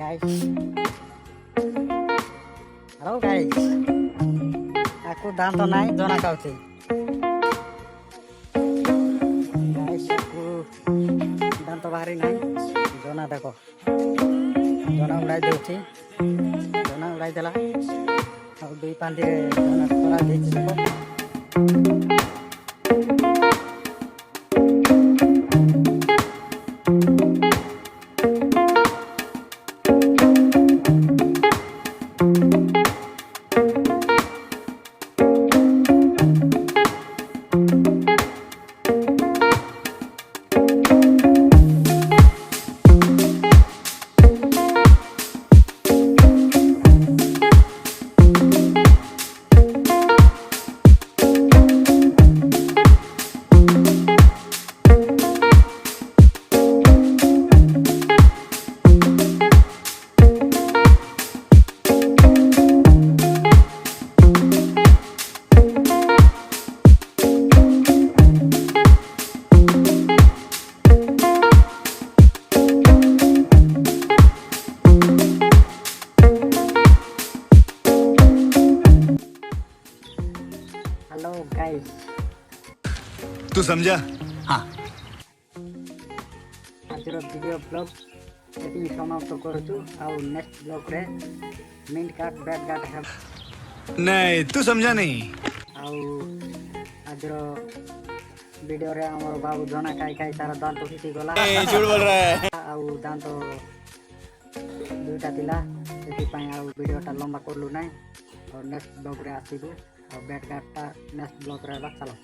guys. Halo guys. Aku danto naik zona kau sih. Guys, aku danto bahari naik zona देखो. Zona उड़ाई देउची. Zona उड़ाई देला. अब दुई पांडे zona तोरा देछि देखो. Hello guys. तू समझा? हाँ. आजर वीडियो ब्लॉग एटी समाप्त करूछु आउ नेक्स्ट ब्लॉग रे मिंट कार्ड बैड कार्ड है नहीं तू समझा नहीं. आउ आजर वीडियो रे हमर बाबू जना खाई खाई सारा दांत फिटी गला झूठ बोल रहा है. आउ दांत दुईटा थिला एटी पई आउ वीडियो टा लंबा करलु नै और नेक्स्ट ब्लॉग रे आसीबु और बैड कार्ड टा नेक्स्ट ब्लॉग रे चलो.